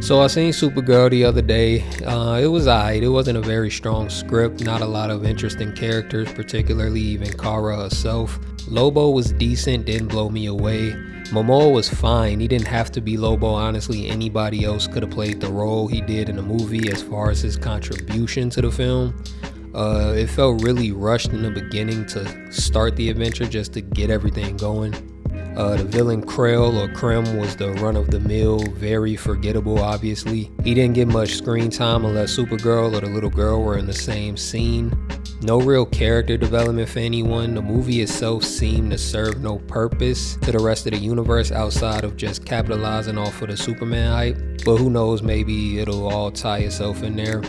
So I seen Supergirl the other day. It was alright. It wasn't a very strong script, not a lot of interesting characters, particularly even Kara herself. Lobo was decent, didn't blow me away. Momoa was fine. He didn't have to be Lobo. Honestly, anybody else could have played the role he did in the movie as far as his contribution to the film. It felt really rushed in the beginning to start the adventure just to get everything going. The villain Krell or Krem was the run-of-the-mill, very forgettable obviously. He didn't get much screen time unless Supergirl or the little girl were in the same scene. No real character development for anyone. The movie itself seemed to serve no purpose to the rest of the universe outside of just capitalizing off of the Superman hype. But who knows, maybe it'll all tie itself in there.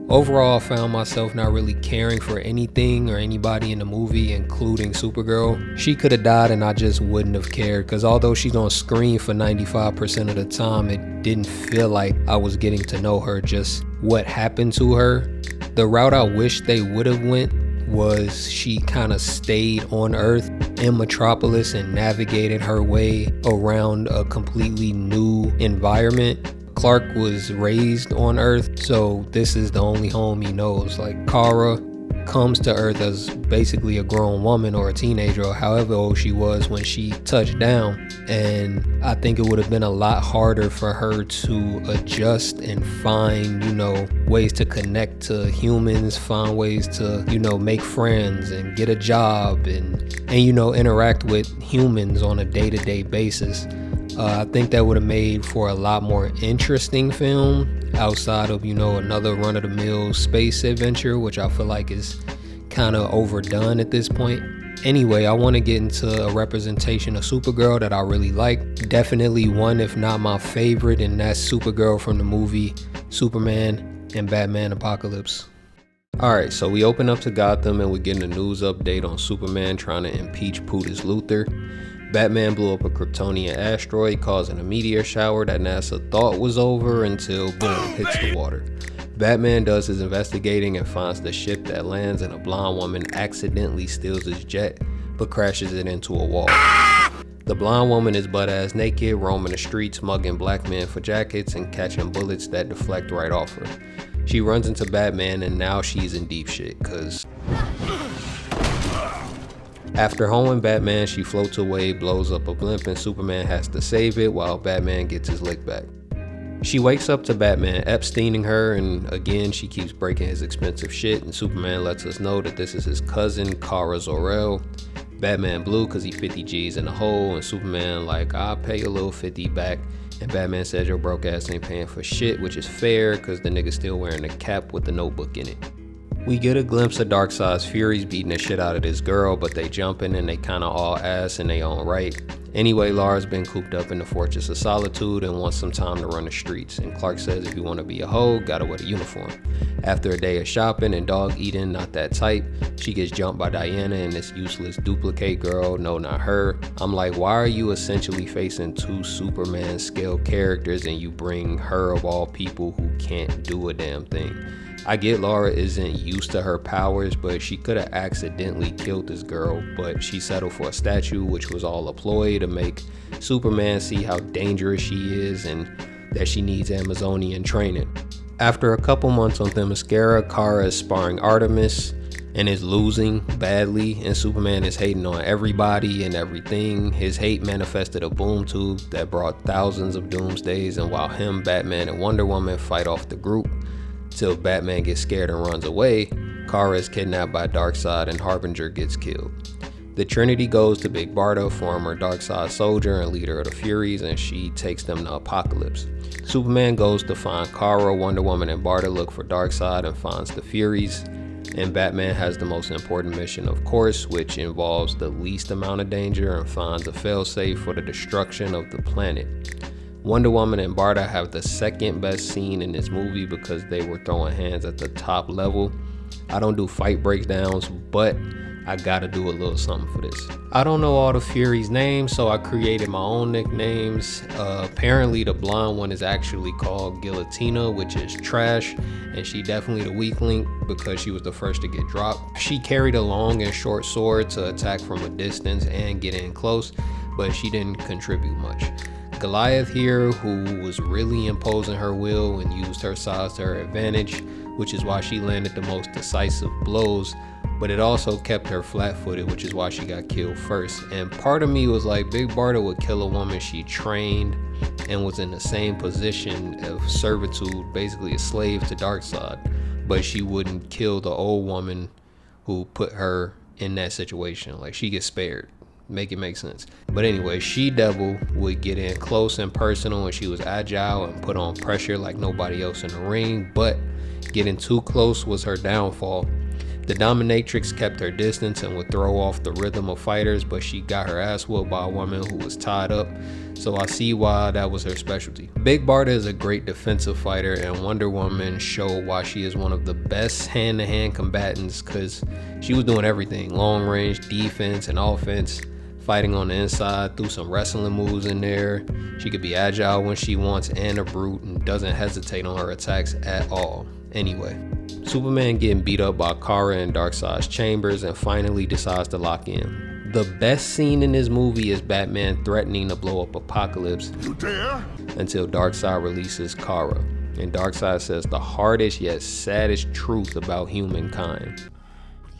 Overall, I found myself not really caring for anything or anybody in the movie, including Supergirl. She could have died and I just wouldn't have cared, because although she's on screen for 95% of the time, it didn't feel like I was getting to know her, just what happened to her. The route I wish they would have went was she kind of stayed on Earth in Metropolis and navigated her way around a completely new environment. Clark was raised on Earth, so this is the only home he knows. Like, Kara comes to Earth as basically a grown woman or a teenager or however old she was when she touched down, and I think it would have been a lot harder for her to adjust and find, ways to connect to humans, find ways to, make friends and get a job and interact with humans on a day-to-day basis. I think that would have made for a lot more interesting film outside of, another run-of-the-mill space adventure, which I feel like is kind of overdone at this point. Anyway, I want to get into a representation of Supergirl that I really like. Definitely one, if not my favorite, and that's Supergirl from the movie Superman and Batman Apocalypse. Alright, so we open up to Gotham and we're getting a news update on Superman trying to impeach Putis Luthor. Batman blew up a Kryptonian asteroid, causing a meteor shower that NASA thought was over until boom, hits the water. Batman does his investigating and finds the ship that lands, and a blonde woman accidentally steals his jet but crashes it into a wall. The blonde woman is butt-ass naked, roaming the streets, mugging black men for jackets and catching bullets that deflect right off her. She runs into Batman and now she's in deep shit, cause after hoeing Batman, she floats away, blows up a blimp, and Superman has to save it while Batman gets his lick back. She wakes up to Batman Epsteining her, and again she keeps breaking his expensive shit, and Superman lets us know that this is his cousin, Kara Zor. Batman blue cause he 50 G's in the hole, and Superman like, I'll pay a little 50 back, and Batman says your broke ass ain't paying for shit, which is fair cause the nigga's still wearing a cap with the notebook in it. We get a glimpse of Darkseid's Furies beating the shit out of this girl, but they jumping and they kinda all ass in their own right. Anyway, Lara's been cooped up in the Fortress of Solitude and wants some time to run the streets, and Clark says if you want to be a hoe, gotta wear the uniform. After a day of shopping and dog eating, not that type, she gets jumped by Diana and this useless duplicate girl, no not her. I'm like, why are you essentially facing two Superman scale characters and you bring her of all people who can't do a damn thing? I get Lara isn't used to her powers, but she could have accidentally killed this girl, but she settled for a statue, which was all a ploy to make Superman see how dangerous she is and that she needs Amazonian training. After a couple months on Themyscira, Kara is sparring Artemis and is losing badly, and Superman is hating on everybody and everything. His hate manifested a boom tube that brought thousands of doomsdays, and while him, Batman, and Wonder Woman fight off the group, till Batman gets scared and runs away, Kara is kidnapped by Darkseid and Harbinger gets killed. The Trinity goes to Big Barda, former Darkseid soldier and leader of the Furies, and she takes them to Apocalypse. Superman goes to find Kara, Wonder Woman, and Barda look for Darkseid and finds the Furies. And Batman has the most important mission, of course, which involves the least amount of danger and finds a failsafe for the destruction of the planet. Wonder Woman and Barda have the second best scene in this movie because they were throwing hands at the top level. I don't do fight breakdowns, but I gotta do a little something for this. I don't know all the Furies' names, so I created my own nicknames. Apparently the blonde one is actually called Guillotina, which is trash, and she definitely the weak link because she was the first to get dropped. She carried a long and short sword to attack from a distance and get in close, but she didn't contribute much. Goliath here, who was really imposing her will and used her size to her advantage, which is why she landed the most decisive blows, but it also kept her flat-footed, which is why she got killed first. And part of me was like, Big Barda would kill a woman she trained and was in the same position of servitude, basically a slave to Darkseid, but she wouldn't kill the old woman who put her in that situation. Like, she gets spared. Make it make sense. But anyway, She-Devil would get in close and personal, and she was agile and put on pressure like nobody else in the ring, but getting too close was her downfall. The Dominatrix kept her distance and would throw off the rhythm of fighters, but she got her ass whooped by a woman who was tied up, so I see why that was her specialty. Big Barda is a great defensive fighter, and Wonder Woman showed why she is one of the best hand-to-hand combatants, because she was doing everything: long range, defense, and offense, fighting on the inside, threw some wrestling moves in there. She could be agile when she wants and a brute, and doesn't hesitate on her attacks at all. Anyway, Superman getting beat up by Kara in Darkseid's chambers and finally decides to lock in. The best scene in this movie is Batman threatening to blow up Apocalypse until Darkseid releases Kara. And Darkseid says the hardest yet saddest truth about humankind.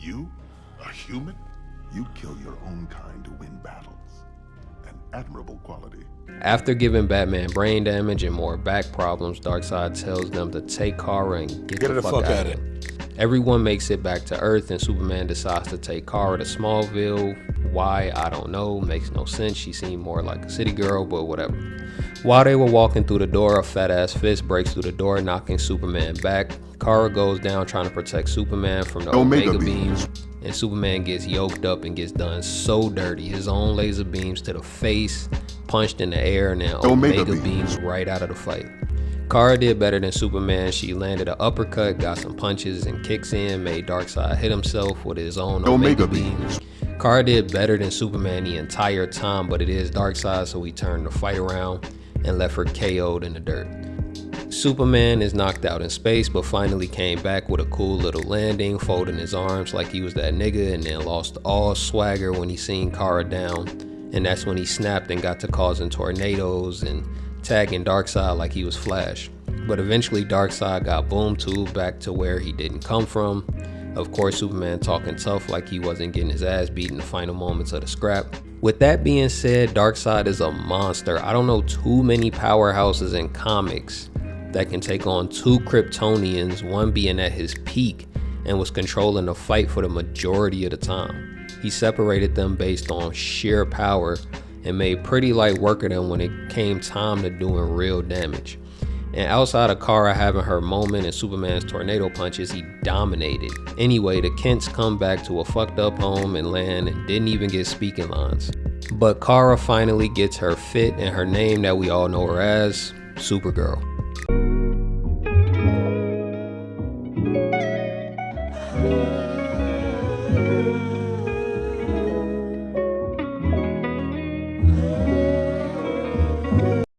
You, a human? You kill your own kind to win battles. An admirable quality. After giving Batman brain damage and more back problems, Darkseid tells them to take Kara and get the fuck out of it. Everyone makes it back to Earth, and Superman decides to take Kara to Smallville. Why, I don't know, makes no sense. She seemed more like a city girl, but whatever. While they were walking through the door, a fat ass fist breaks through the door, knocking Superman back. Kara goes down trying to protect Superman from the Omega beams, and Superman gets yoked up and gets done so dirty. His own laser beams to the face, punched in the air, and then Omega beams right out of the fight. Kara did better than Superman. She landed an uppercut, got some punches and kicks in, made Darkseid hit himself with his own Omega beams. Kara did better than Superman the entire time, but it is Darkseid, so he turned the fight around and left her KO'd in the dirt. Superman is knocked out in space, but finally came back with a cool little landing, folding his arms like he was that nigga, and then lost all swagger when he seen Kara down. And that's when he snapped and got to causing tornadoes and tagging Darkseid like he was Flash. But eventually Darkseid got boom tubed back to where he didn't come from. Of course, Superman talking tough like he wasn't getting his ass beat in the final moments of the scrap. With that being said, Darkseid is a monster. I don't know too many powerhouses in comics that can take on two Kryptonians, one being at his peak and was controlling the fight for the majority of the time. He separated them based on sheer power and made pretty light work of them when it came time to doing real damage. And outside of Kara having her moment and Superman's tornado punches, he dominated. Anyway, the Kents come back to a fucked up home and land and didn't even get speaking lines. But Kara finally gets her fit and her name that we all know her as, Supergirl.